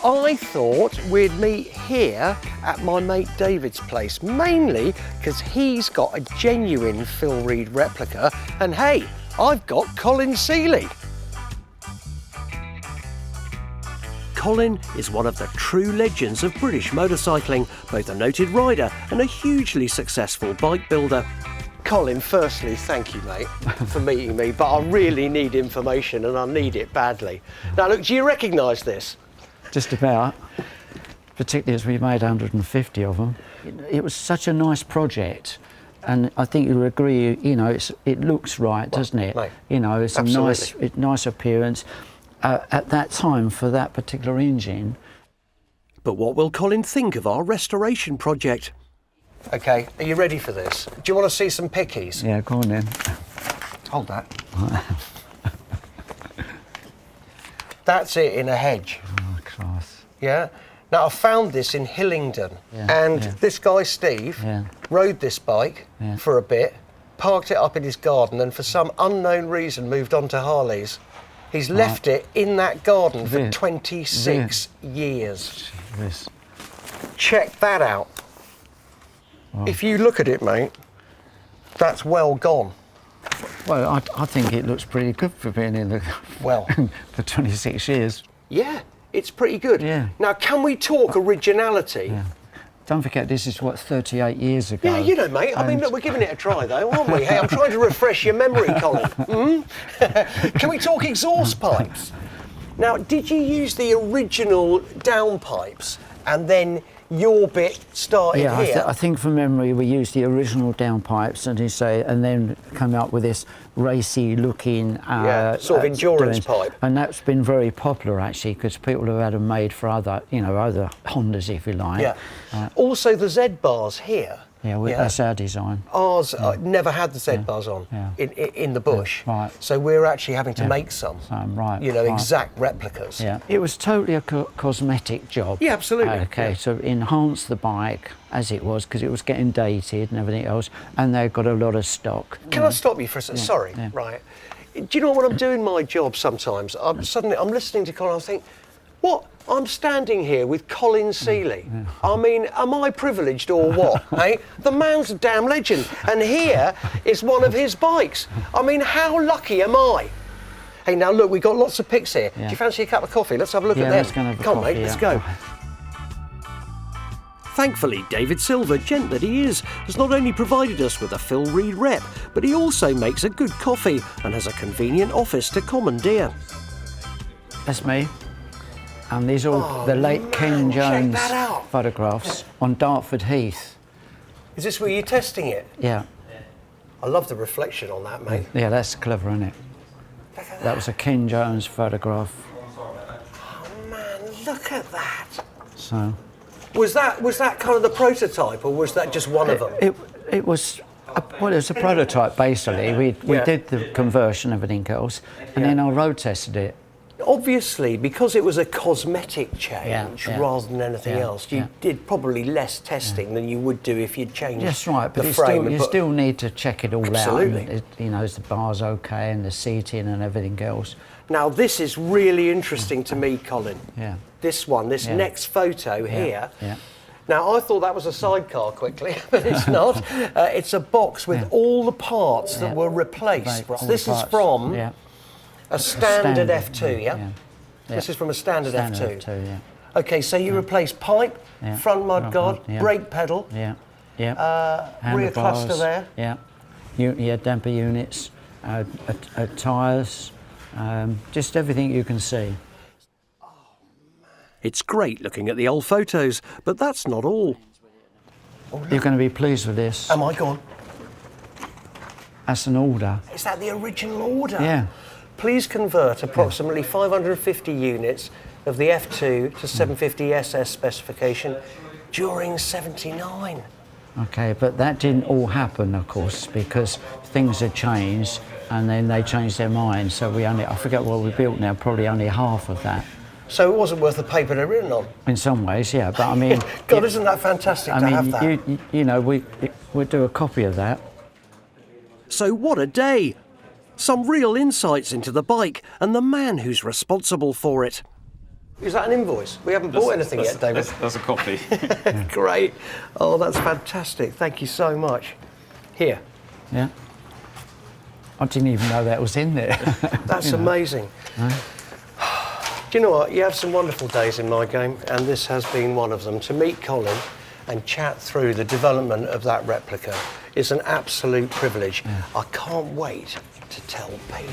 I thought we'd meet here at my mate David's place, mainly because he's got a genuine Phil Reed replica, and hey, I've got Colin Seeley. Colin is one of the true legends of British motorcycling, both a noted rider and a hugely successful bike builder. Colin, firstly, thank you, mate, for meeting me, but I really need information and I need it badly. Now, look, do you recognise this? Just about, particularly as we made 150 of them. It was such a nice project, and I think you'll agree, you know, it looks right, doesn't it? Mate, you know, it's absolutely. a nice appearance. At that time, for that particular engine. But what will Colin think of our restoration project? OK, are you ready for this? Do you want to see some pickies? Yeah, go on then. Hold that. That's it in a hedge. Oh, class. Yeah? Now, I found this in Hillingdon, and this guy, Steve, rode this bike for a bit, parked it up in his garden, and for some unknown reason moved on to Harleys. He's left it in that garden for 26 years. This. Check that out. Wow. If you look at it, mate, that's well gone. Well, I think it looks pretty good for being in the... Well. for 26 years. Yeah, it's pretty good. Yeah. Now, can we talk originality? Yeah. Don't forget, this is, what, 38 years ago? Yeah, you know, mate. I mean, look, we're giving it a try, though, aren't we? Hey, I'm trying to refresh your memory, Colin. Can we talk exhaust pipes? Now, did you use the original downpipes and then your bit started here? Yeah, I think from memory we used the original downpipes, and then come up with this racy-looking sort of endurance pipe. And that's been very popular actually, because people have had them made for other Hondas, if you like. Yeah. Also, the Z bars here. Yeah, that's our design. Ours never had the Z bars on in the bush, right. So we're actually having to make some. Right. You know, exact replicas. Yeah, it was totally a cosmetic job. Yeah, absolutely. Okay, so enhance the bike as it was, because it was getting dated and everything else, and they've got a lot of stock. Can I stop you for a second? Sorry, right. Do you know when I'm doing my job sometimes, I'm listening to Colin, I think, what? I'm standing here with Colin Seeley. I mean, am I privileged or what? Hey, the man's a damn legend, and here is one of his bikes. I mean, how lucky am I? Hey, now look, we've got lots of pics here. Do you fancy a cup of coffee? Let's have a look at them. Let's go and have a Come on, coffee, mate, let's go. Thankfully, David Silver, gent that he is, has not only provided us with a Phil Reed rep, but he also makes a good coffee and has a convenient office to commandeer. That's me. And these are all the late Ken Jones photographs on Dartford Heath. Is this where you're testing it? Yeah. I love the reflection on that, mate. Yeah, that's clever, isn't it? That was a Ken Jones photograph. Oh man, look at that. So. Was that kind of the prototype, or was that just one of them? It was. Well, it was a prototype basically. We did the conversion, everything else, and then I road tested it. Obviously, because it was a cosmetic change rather than anything else, you did probably less testing than you would do if you'd changed That's right, but the frame. you still need to check it all Absolutely. out. And you know, is the bars okay and the seating and everything else. Now, this is really interesting to me, Colin. Yeah. This one, this next photo here. Yeah. Now, I thought that was a sidecar quickly, but it's not. It's a box with all the parts that were replaced. This is from a standard F2, yeah? This is from a standard F2. Okay, so you replace pipe, front mudguard, brake pedal, rear cluster there. Yeah, damper units, tyres, just everything you can see. It's great looking at the old photos, but that's not all. You're going to be pleased with this. Am I gone? That's an order. Is that the original order? Yeah. Please convert approximately 550 units of the F2 to 750 SS specification during '79. Okay, but that didn't all happen, of course, because things had changed and then they changed their minds. So I forget what we built now, probably only half of that. So it wasn't worth the paper they're written on? In some ways, yeah, but I mean... God, isn't that fantastic to have that? You know, we'd do a copy of that. So what a day! Some real insights into the bike and the man who's responsible for it. Is that an invoice? We haven't bought anything yet, David. That's a copy. Great. Oh, that's fantastic. Thank you so much. Here. Yeah. I didn't even know that was in there. That's amazing. Do you know what? You have some wonderful days in my game, and this has been one of them. To meet Colin and chat through the development of that replica is an absolute privilege. I can't wait to tell Pete.